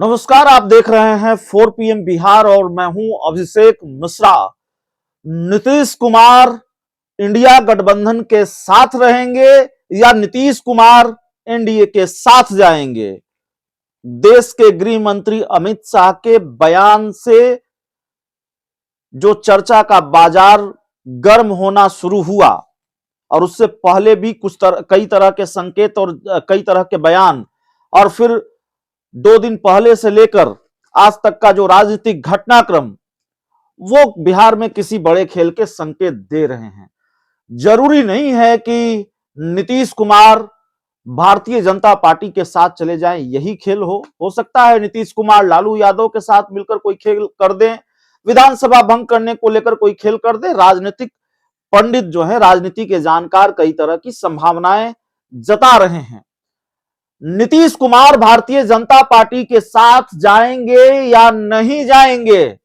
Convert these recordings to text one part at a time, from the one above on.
नमस्कार, आप देख रहे हैं 4 PM बिहार और मैं हूं अभिषेक मिश्रा। नीतीश कुमार इंडिया गठबंधन के साथ रहेंगे या नीतीश कुमार एनडीए के साथ जाएंगे? देश के गृह मंत्री अमित शाह के बयान से जो चर्चा का बाजार गर्म होना शुरू हुआ और उससे पहले भी कई तरह के संकेत और कई तरह के बयान और फिर 2 दिन पहले से लेकर आज तक का जो राजनीतिक घटनाक्रम वो बिहार में किसी बड़े खेल के संकेत दे रहे हैं। जरूरी नहीं है कि नीतीश कुमार भारतीय जनता पार्टी के साथ चले जाएं, यही खेल हो सकता है नीतीश कुमार लालू यादव के साथ मिलकर कोई खेल कर दें, विधानसभा भंग करने को लेकर कोई खेल कर दे। राजनीतिक पंडित जो है, राजनीति के जानकार कई तरह की संभावनाएं जता रहे हैं। नीतीश कुमार भारतीय जनता पार्टी के साथ जाएंगे या नहीं जाएंगे,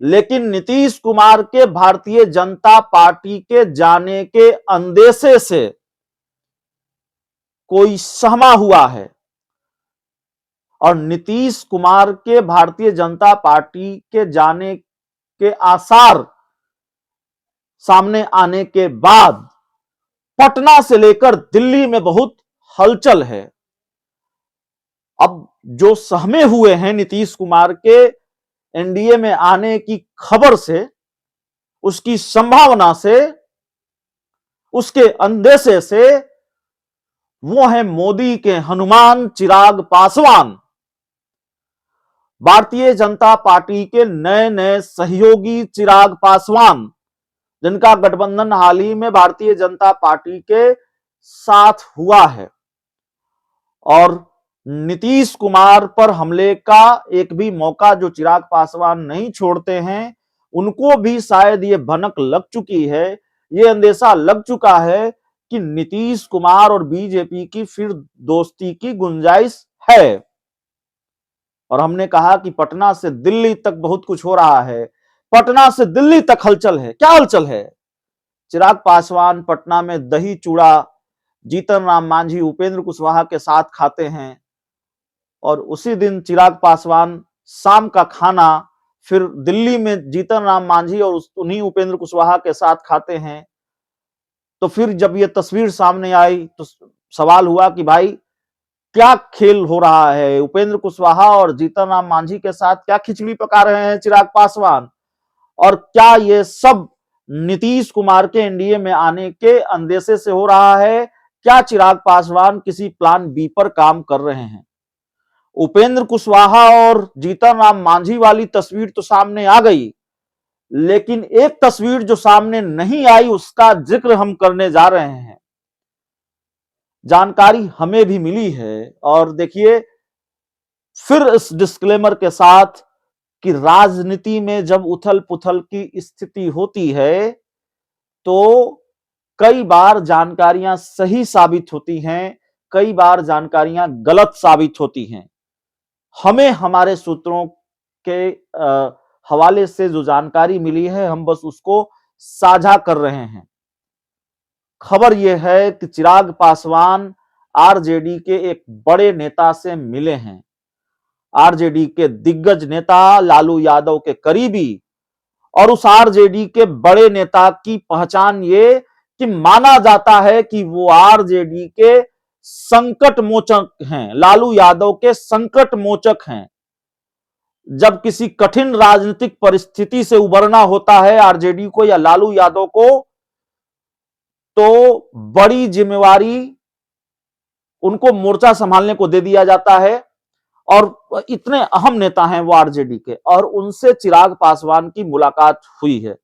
लेकिन नीतीश कुमार के भारतीय जनता पार्टी के जाने के अंदेशे से कोई सहमा हुआ है और नीतीश कुमार के भारतीय जनता पार्टी के जाने के आसार सामने आने के बाद पटना से लेकर दिल्ली में बहुत हलचल है। अब जो सहमे हुए हैं नीतीश कुमार के एनडीए में आने की खबर से, उसकी संभावना से, उसके अंदेशे से, वो है मोदी के हनुमान चिराग पासवान। भारतीय जनता पार्टी के नए नए सहयोगी चिराग पासवान, जिनका गठबंधन हाल ही में भारतीय जनता पार्टी के साथ हुआ है और नीतीश कुमार पर हमले का एक भी मौका जो चिराग पासवान नहीं छोड़ते हैं, उनको भी शायद ये भनक लग चुकी है, ये अंदेशा लग चुका है कि नीतीश कुमार और बीजेपी की फिर दोस्ती की गुंजाइश है। और हमने कहा कि पटना से दिल्ली तक बहुत कुछ हो रहा है, पटना से दिल्ली तक हलचल है। क्या हलचल है? चिराग पासवान पटना में दही चूड़ा जीतन राम मांझी, उपेंद्र कुशवाहा के साथ खाते हैं और उसी दिन चिराग पासवान शाम का खाना फिर दिल्ली में जीतन राम मांझी और उन्हीं उपेंद्र कुशवाहा के साथ खाते हैं। तो फिर जब ये तस्वीर सामने आई तो सवाल हुआ कि भाई क्या खेल हो रहा है? उपेंद्र कुशवाहा और जीतन राम मांझी के साथ क्या खिचड़ी पका रहे हैं चिराग पासवान? और क्या ये सब नीतीश कुमार के एनडीए में आने के अंदेशे से हो रहा है? क्या चिराग पासवान किसी प्लान बी पर काम कर रहे हैं? उपेंद्र कुशवाहा और जीतन राम मांझी वाली तस्वीर तो सामने आ गई, लेकिन एक तस्वीर जो सामने नहीं आई उसका जिक्र हम करने जा रहे हैं। जानकारी हमें भी मिली है और देखिए फिर इस डिस्क्लेमर के साथ कि राजनीति में जब उथल पुथल की स्थिति होती है तो कई बार जानकारियां सही साबित होती हैं, कई बार जानकारियां गलत साबित होती हैं। हमें हमारे सूत्रों के हवाले से जो जानकारी मिली है, हम बस उसको साझा कर रहे हैं। खबर यह है कि चिराग पासवान आरजेडी के एक बड़े नेता से मिले हैं। आरजेडी के दिग्गज नेता, लालू यादव के करीबी, और उस आरजेडी के बड़े नेता की पहचान ये कि माना जाता है कि वो आरजेडी के संकट मोचक हैं, लालू यादव के संकट मोचक हैं। जब किसी कठिन राजनीतिक परिस्थिति से उबरना होता है आरजेडी को या लालू यादव को, तो बड़ी जिम्मेवारी उनको मोर्चा संभालने को दे दिया जाता है और इतने अहम नेता हैं वो आरजेडी के, और उनसे चिराग पासवान की मुलाकात हुई है।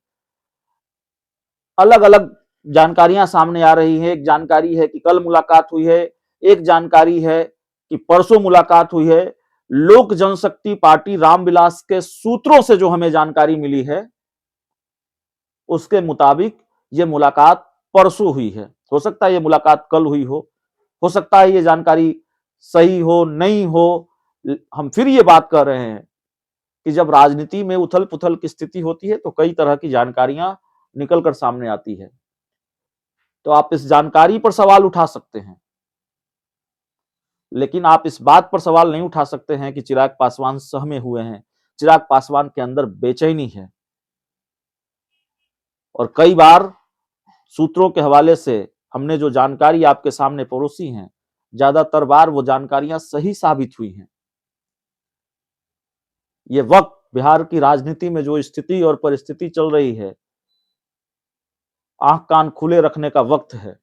अलग अलग जानकारियां सामने आ रही है। एक जानकारी है कि कल मुलाकात हुई है, एक जानकारी है कि परसों मुलाकात हुई है। लोक जनशक्ति पार्टी रामविलास के सूत्रों से जो हमें जानकारी मिली है उसके मुताबिक यह मुलाकात परसों हुई है। हो सकता है यह मुलाकात कल हुई हो सकता है ये जानकारी सही हो, नहीं हो। हम फिर ये बात कर रहे हैं कि जब राजनीति में उथल पुथल की स्थिति होती है तो कई तरह की जानकारियां निकलकर सामने आती है, तो आप इस जानकारी पर सवाल उठा सकते हैं। लेकिन आप इस बात पर सवाल नहीं उठा सकते हैं कि चिराग पासवान सहमे हुए हैं। चिराग पासवान के अंदर बेचैनी है और कई बार सूत्रों के हवाले से हमने जो जानकारी आपके सामने परोसी हैं, ज्यादातर बार वो जानकारियां सही साबित हुई हैं। ये वक्त बिहार की राजनीति में जो स्थिति और परिस्थिति चल रही है, आंख कान खुले रखने का वक्त है,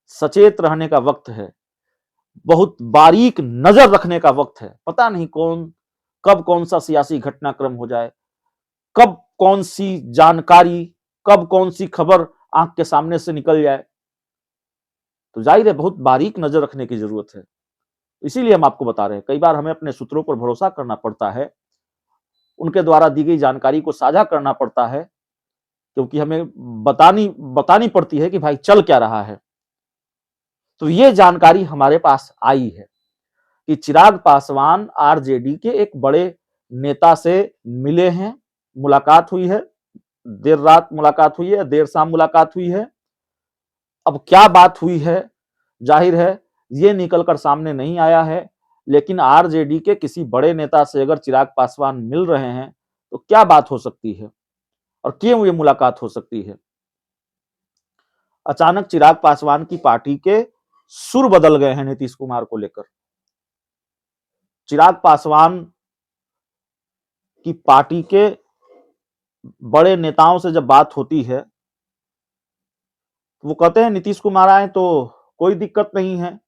सचेत रहने का वक्त है, बहुत बारीक नजर रखने का वक्त है। पता नहीं कब कौन सा सियासी घटनाक्रम हो जाए, कब कौन सी जानकारी, कब कौन सी खबर आंख के सामने से निकल जाए। तो जाहिर है बहुत बारीक नजर रखने की जरूरत है। इसीलिए हम आपको बता रहे हैं, कई बार हमें अपने सूत्रों पर भरोसा करना पड़ता है, उनके द्वारा दी गई जानकारी को साझा करना पड़ता है, क्योंकि हमें बतानी पड़ती है कि भाई चल क्या रहा है। तो ये जानकारी हमारे पास आई है कि चिराग पासवान आरजेडी के एक बड़े नेता से मिले हैं, मुलाकात हुई है, देर रात मुलाकात हुई है, देर शाम मुलाकात हुई है। अब क्या बात हुई है, जाहिर है ये निकलकर सामने नहीं आया है, लेकिन आरजेडी के किसी बड़े नेता से अगर चिराग पासवान मिल रहे हैं तो क्या बात हो सकती है और क्यों ये मुलाकात हो सकती है। अचानक चिराग पासवान की पार्टी के सुर बदल गए हैं नीतीश कुमार को लेकर। चिराग पासवान की पार्टी के बड़े नेताओं से जब बात होती है, वो कहते हैं नीतीश कुमार आए तो कोई दिक्कत नहीं है।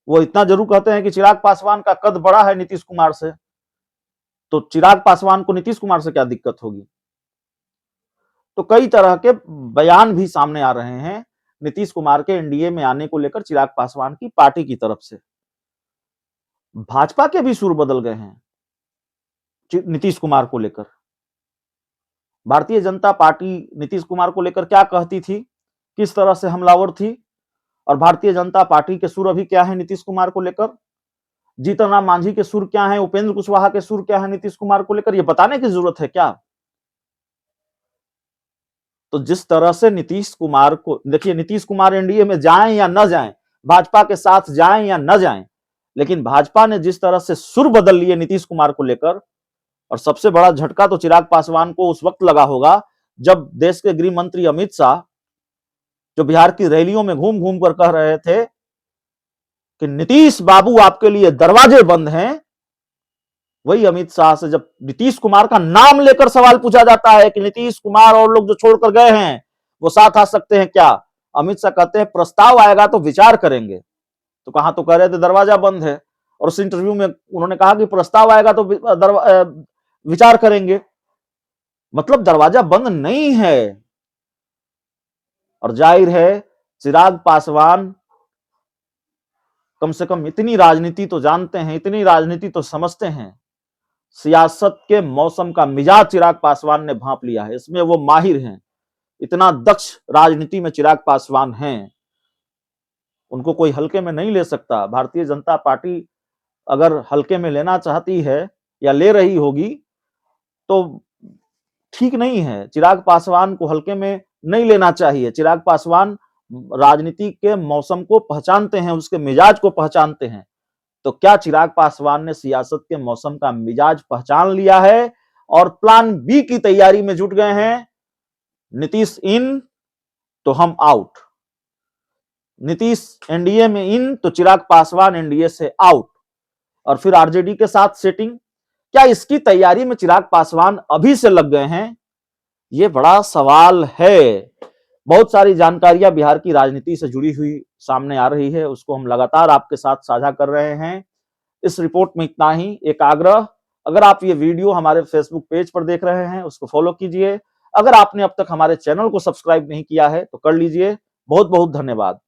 वो इतना जरूर कहते हैं कि चिराग पासवान का कद बड़ा है नीतीश कुमार से, तो चिराग पासवान को नीतीश कुमार से क्या दिक्कत होगी। तो कई तरह के बयान भी सामने आ रहे हैं नीतीश कुमार के एनडीए में आने को लेकर चिराग पासवान की पार्टी की तरफ से। भाजपा के भी सुर बदल गए हैं नीतीश कुमार को लेकर। भारतीय जनता पार्टी नीतीश कुमार को लेकर क्या कहती थी, किस तरह से हमलावर थी, और भारतीय जनता पार्टी के सुर अभी क्या है नीतीश कुमार को लेकर। जीतन राम मांझी के सुर क्या है, उपेंद्र कुशवाहा के सुर क्या है नीतीश कुमार को लेकर, ये बताने की जरूरत है क्या। तो जिस तरह से नीतीश कुमार को देखिए, नीतीश कुमार एनडीए में जाएं या न जाएं, भाजपा के साथ जाएं या न जाएं, लेकिन भाजपा ने जिस तरह से सुर बदल लिए नीतीश कुमार को लेकर, और सबसे बड़ा झटका तो चिराग पासवान को उस वक्त लगा होगा जब देश के गृह मंत्री अमित शाह, जो बिहार की रैलियों में घूम घूम कर कह रहे थे कि नीतीश बाबू आपके लिए दरवाजे बंद हैं, वही अमित शाह से जब नीतीश कुमार का नाम लेकर सवाल पूछा जाता है कि नीतीश कुमार और लोग जो छोड़कर गए हैं वो साथ आ सकते हैं क्या, अमित शाह कहते हैं प्रस्ताव आएगा तो विचार करेंगे। तो कहां तो कह रहे थे दरवाजा बंद है, और उस इंटरव्यू में उन्होंने कहा कि प्रस्ताव आएगा तो विचार करेंगे, मतलब दरवाजा बंद नहीं है। और जाहिर है चिराग पासवान कम से कम इतनी राजनीति तो जानते हैं, इतनी राजनीति तो समझते हैं, सियासत के मौसम का मिजाज चिराग पासवान ने भांप लिया है, इसमें वो माहिर हैं। इतना दक्ष राजनीति में चिराग पासवान हैं, उनको कोई हल्के में नहीं ले सकता। भारतीय जनता पार्टी अगर हल्के में लेना चाहती है या ले रही होगी तो ठीक नहीं है। चिराग पासवान को हल्के में नहीं लेना चाहिए। चिराग पासवान राजनीति के मौसम को पहचानते हैं, उसके मिजाज को पहचानते हैं। तो क्या चिराग पासवान ने सियासत के मौसम का मिजाज पहचान लिया है और प्लान बी की तैयारी में जुट गए हैं। नीतीश इन तो हम आउट, नीतीश एनडीए में इन तो चिराग पासवान एनडीए से आउट, और फिर आरजेडी के साथ सेटिंग। क्या इसकी तैयारी में चिराग पासवान अभी से लग गए हैं, ये बड़ा सवाल है। बहुत सारी जानकारियां बिहार की राजनीति से जुड़ी हुई सामने आ रही है, उसको हम लगातार आपके साथ साझा कर रहे हैं। इस रिपोर्ट में इतना ही। एक आग्रह, अगर आप ये वीडियो हमारे फेसबुक पेज पर देख रहे हैं उसको फॉलो कीजिए। अगर आपने अब तक हमारे चैनल को सब्सक्राइब नहीं किया है तो कर लीजिए। बहुत बहुत धन्यवाद।